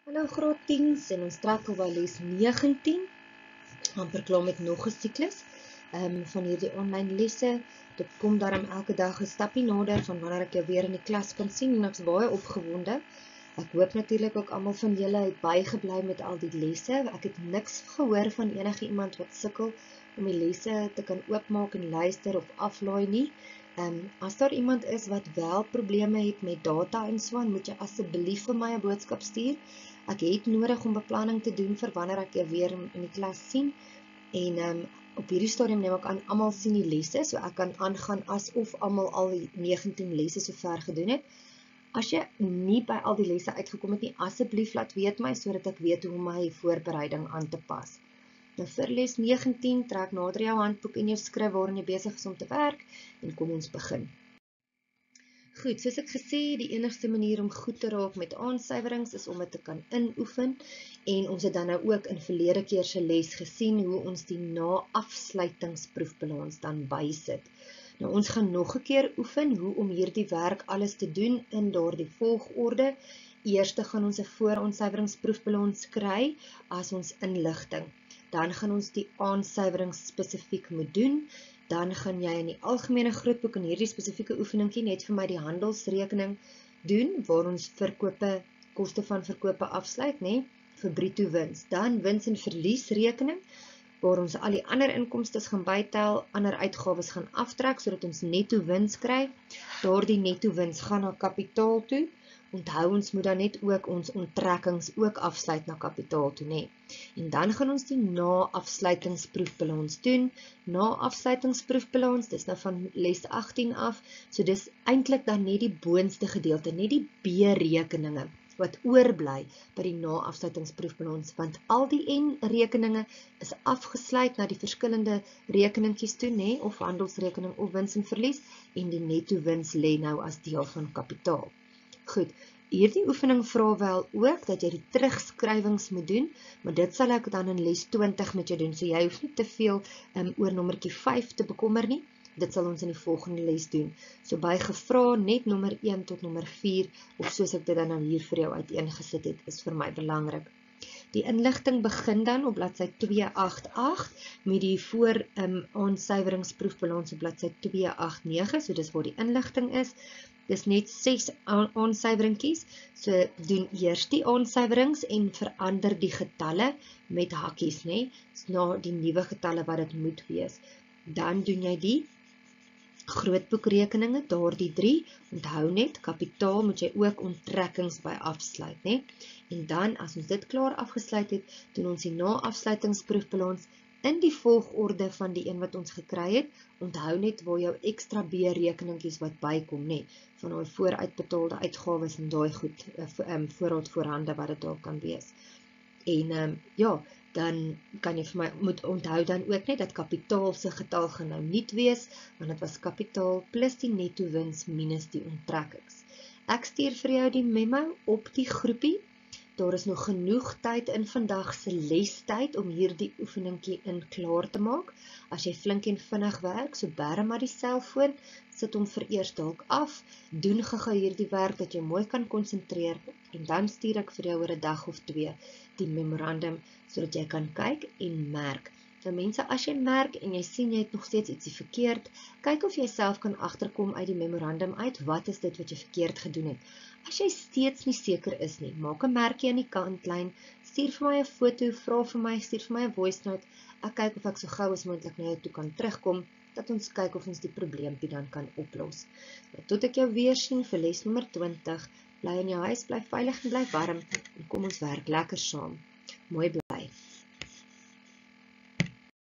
Hallo graad 10s en ons trek al by les 19, amper klaar met nog 'n siklus van hierdie online lesse. Dit kom daarom elke dag 'n stappie nader van wanneer ek jou weer in die klas kan sien en ek's baie opgewonde. Ek hoop natuurlik ook almal van julle het bygebly met al die lesse. Ek het niks gehoor van enige iemand wat sukkel om die lesse te kan oopmaak en luister of aflaai nie. As daar iemand is wat wel probleme het met data en so aan, moet jy asseblief vir my 'n boodskap stuur. Ek het nodig om beplanning te doen vir wanneer ek jou weer in die klas sien. En op hierdie stadium neem ek aan almal sien die lesse, so ek kan aangaan asof almal al die 19 lesse sover gedoen het. As jy nie by al die lesse uitgekom het nie, asseblief laat weet my sodat ek weet hoe om my voorbereiding aan te pas. Nou vir les 19 trek nader jou handboek en jou skrif waarin jy besig is om te werk en kom ons begin. Goed, soos ek gesê het, die enigste manier om goed te raak met aansuiwerings is om dit te kan inoefen en ons het dan nou ook in verlede keer se les gesien hoe ons die na-afsluitingsproefbalans dan bysit. Nou ons gaan nog 'n keer oefen hoe om hierdie werk alles te doen in daardie volgorde. Eerste gaan ons 'n vooraansuiweringsproefbalans kry as ons inligting. Dan gaan ons die aansuiwerings spesifiek moet doen. Dan gaan jy in die algemene grootboek in hierdie spesifieke oefeningkie net vir my die handelsrekening doen, waar ons verkope, koste van verkope afsluit, vir bruto wins. Dan wins en verliesrekening, waar ons al die ander inkomstes gaan bytel, ander uitgawes gaan aftrek, sodat ons netto wins kry. Daardie netto wins gaan na kapitaal toe. Onthou, ons moet dan net ook ons onttrekkings ook afsluit na kapitaal toe, En dan gaan ons die na-afsluitingsproefbalans doen. Na-afsluitingsproefbalans, dis nou van les 18 af, so dis eintlik dan net die boonste gedeelte, net die B-rekeninge wat oorbly by die na-afsluitingsproefbalans, want al die N-rekeninge is afgesluit na die verskillende rekeningkies toe, of handelsrekening of wins en verlies, en die netto wins lê nou as deel van kapitaal. Goed, hierdie oefening vra wel ook dat jy die terugskrywings moet doen, maar dit sal ek dan in les 20 met jou doen, so jy hoef nie te veel oor nommertjie 5 te bekommer nie, dit sal ons in die volgende les doen. So by gevra net nommer 1 tot nommer 4, of soos ek dit dan nou hier vir jou uiteengesit het, is vir my belangrik. Die inligting begin dan op bladsy 288 met die vooraansuiweringsproefbalans op bladsy 289, so dis waar die inligting is. Dis net 6 aansuiweringkies, so doen eers die aansuiwerings en verander die getalle met hakkies, na die nuwe getalle wat dit moet wees. Dan doen jy die grootboekrekeninge, daardie 3, onthou net, kapitaal moet jy ook onttrekkings by afsluit, En dan, as ons dit klaar afgesluit het, doen ons die na-afsluitingsproefbalans in die volgorde van die een wat ons gekry het. Onthou net waar jou ekstra B-rekeningkies wat bykom, van die vooruitbetaalde uitgawes en daai goed, voorraad voorhande wat dit daar kan wees. En dan kan jy vir my moet onthou dan ook net dat kapitaal se getal gaan nou nuut wees, want dit was kapitaal plus die netto wins minus die onttrekkings. Ek stuur vir jou die memo op die groepie. Daar is nog genoeg tyd in vandag se lestyd om hierdie oefeningkie in klaar te maak. As jy flink en vinnig werk, so berm maar die selfoon, sit hom vereers dalk af, doen gou hierdie werk dat jy mooi kan konsentreer, en dan stuur ek vir jou oor 'n dag of 2 die memorandum, sodat jy kan kyk en merk. Nou mense, as jy merk en jy sien jy het nog steeds ietsie verkeerd, kyk of jy self kan agterkom uit die memorandum uit, wat is dit wat jy verkeerd gedoen het. As jy steeds nie seker is nie, maak 'n merkie aan die kantlyn, stuur vir my 'n foto, vra vir my, stuur vir my 'n voice note, ek kyk of ek so gou as moontlik na jou toe kan terugkom, dat ons kyk of ons die probleempie dan kan oplos. Tot ek jou weer sien vir les nommer 20, bly in jou huis, bly veilig en bly warm, en kom ons werk lekker saam. Mooi bly.